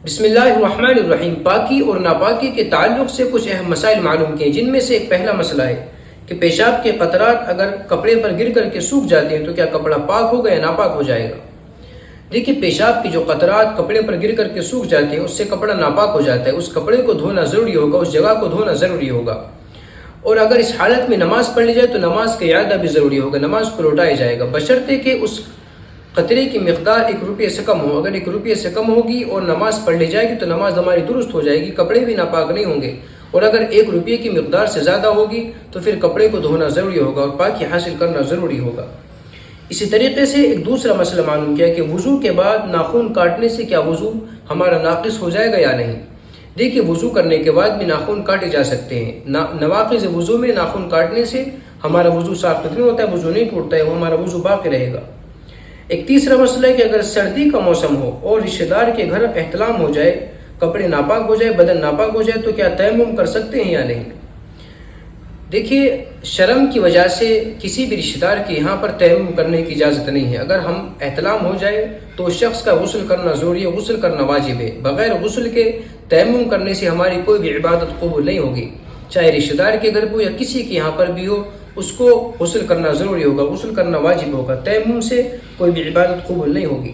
بسم اللہ الرحمن الرحیم۔ پاکی اور ناپاکی کے تعلق سے کچھ اہم مسائل معلوم کیے، جن میں سے ایک پہلا مسئلہ ہے کہ پیشاب کے قطرات اگر کپڑے پر گر کر کے سوکھ جاتے ہیں تو کیا کپڑا پاک ہوگا یا ناپاک ہو جائے گا؟ دیکھیے، پیشاب کے جو قطرات کپڑے پر گر کر کے سوکھ جاتے ہیں اس سے کپڑا ناپاک ہو جاتا ہے، اس کپڑے کو دھونا ضروری ہوگا، اس جگہ کو دھونا ضروری ہوگا۔ اور اگر اس حالت میں نماز پڑھ لی جائے تو نماز کا اعادہ بھی ضروری ہوگا، نماز کو لوٹایا جائے گا، بشرطے کہ اس قطرے کی مقدار 1 روپے سے کم ہو۔ اگر 1 روپے سے کم ہوگی اور نماز پڑھ لی جائے گی تو نماز ہماری درست ہو جائے گی، کپڑے بھی ناپاک نہیں ہوں گے۔ اور اگر 1 روپے کی مقدار سے زیادہ ہوگی تو پھر کپڑے کو دھونا ضروری ہوگا اور پاکی حاصل کرنا ضروری ہوگا۔ اسی طریقے سے ایک دوسرا مسئلہ معلوم کیا کہ وضو کے بعد ناخن کاٹنے سے کیا وضو ہمارا ناقص ہو جائے گا یا نہیں؟ دیکھیے، وضو کرنے کے بعد بھی ناخن کاٹے جا سکتے ہیں۔ نواقض وضو میں ناخن کاٹنے سے ہمارا وضو ساقط نہیں ہوتا ہے، وضو نہیں ٹوٹتا ہے، وہ ہمارا وضو باقی رہے گا۔ ایک تیسرا مسئلہ ہے کہ اگر سردی کا موسم ہو اور رشتہ دار کے گھر احتلام ہو جائے، کپڑے ناپاک ہو جائے، بدن ناپاک ہو جائے تو کیا تیمم کر سکتے ہیں یا نہیں؟ دیکھیے، شرم کی وجہ سے کسی بھی رشتہ دار کے یہاں پر تیمم کرنے کی اجازت نہیں ہے۔ اگر ہم احتلام ہو جائے تو اس شخص کا غسل کرنا ضروری ہے، غسل کرنا واجب ہے۔ بغیر غسل کے تیمم کرنے سے ہماری کوئی بھی عبادت قبول نہیں ہوگی، چاہے رشتہ دار کے گھر ہو یا کسی کے یہاں پر بھی ہو، اس کو غسل کرنا ضروری ہوگا، غسل کرنا واجب ہوگا، تیمم سے کوئی بھی عبادت قبول نہیں ہوگی۔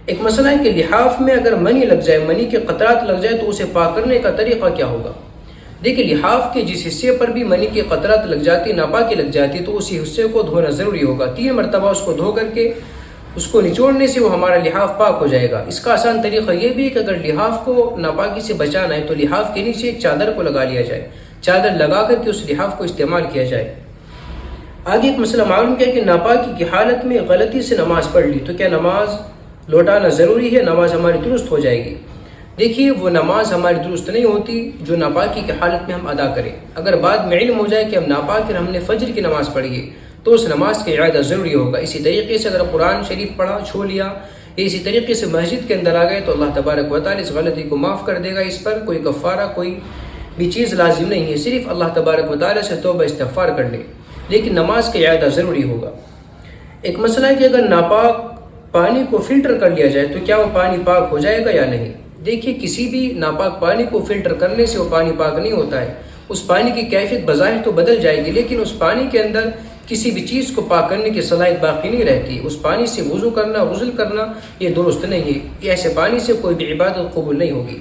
ایک مسئلہ ہے کہ لحاف میں اگر منی لگ جائے، منی کے قطرات لگ جائے تو اسے پاک کرنے کا طریقہ کیا ہوگا؟ دیکھیے، لحاف کے جس حصے پر بھی منی کے قطرات لگ جاتی، ناپاکی لگ جاتی، تو اسی حصے کو دھونا ضروری ہوگا۔ 3 مرتبہ اس کو دھو کر کے اس کو نچوڑنے سے وہ ہمارا لحاف پاک ہو جائے گا۔ اس کا آسان طریقہ یہ بھی ہے کہ اگر لحاف کو ناپاکی سے بچانا ہے تو لحاف کے نیچے ایک چادر کو لگا لیا جائے، چادر لگا کر کے اس لحاف کو استعمال کیا جائے۔ آگے ایک مسئلہ معلوم کیا کہ ناپاکی کی حالت میں غلطی سے نماز پڑھ لی تو کیا نماز لوٹانا ضروری ہے، نماز ہماری درست ہو جائے گی؟ دیکھیے، وہ نماز ہماری درست نہیں ہوتی جو ناپاکی کی حالت میں ہم ادا کریں۔ اگر بعد میں علم ہو جائے کہ ہم ناپاک ہیں، ہم نے فجر کی نماز پڑھی ہے تو اس نماز کا اعادہ ضروری ہوگا۔ اسی طریقے سے اگر قرآن شریف پڑھا، چھو لیا، یا اسی طریقے سے مسجد کے اندر آ گئے تو اللہ تبارک و تعالیٰ اس غلطی کو معاف کر دے گا۔ اس پر کوئی کفارہ، کوئی بھی چیز لازم نہیں ہے، صرف اللہ تبارک و تعالیٰ سے توبہ استغفار کر لیں، لیکن نماز کا اعادہ ضروری ہوگا۔ ایک مسئلہ ہے کہ اگر ناپاک پانی کو فلٹر کر لیا جائے تو کیا وہ پانی پاک ہو جائے گا یا نہیں؟ دیکھیے، کسی بھی ناپاک پانی کو فلٹر کرنے سے وہ پانی پاک نہیں ہوتا ہے۔ اس پانی کی کیفیت بظاہر تو بدل جائے گی، لیکن اس پانی کے اندر کسی بھی چیز کو پاک کرنے کی صلاحیت باقی نہیں رہتی۔ اس پانی سے وضو کرنا، غسل کرنا یہ درست نہیں ہے، ایسے پانی سے کوئی بھی عبادت قبول نہیں ہوگی۔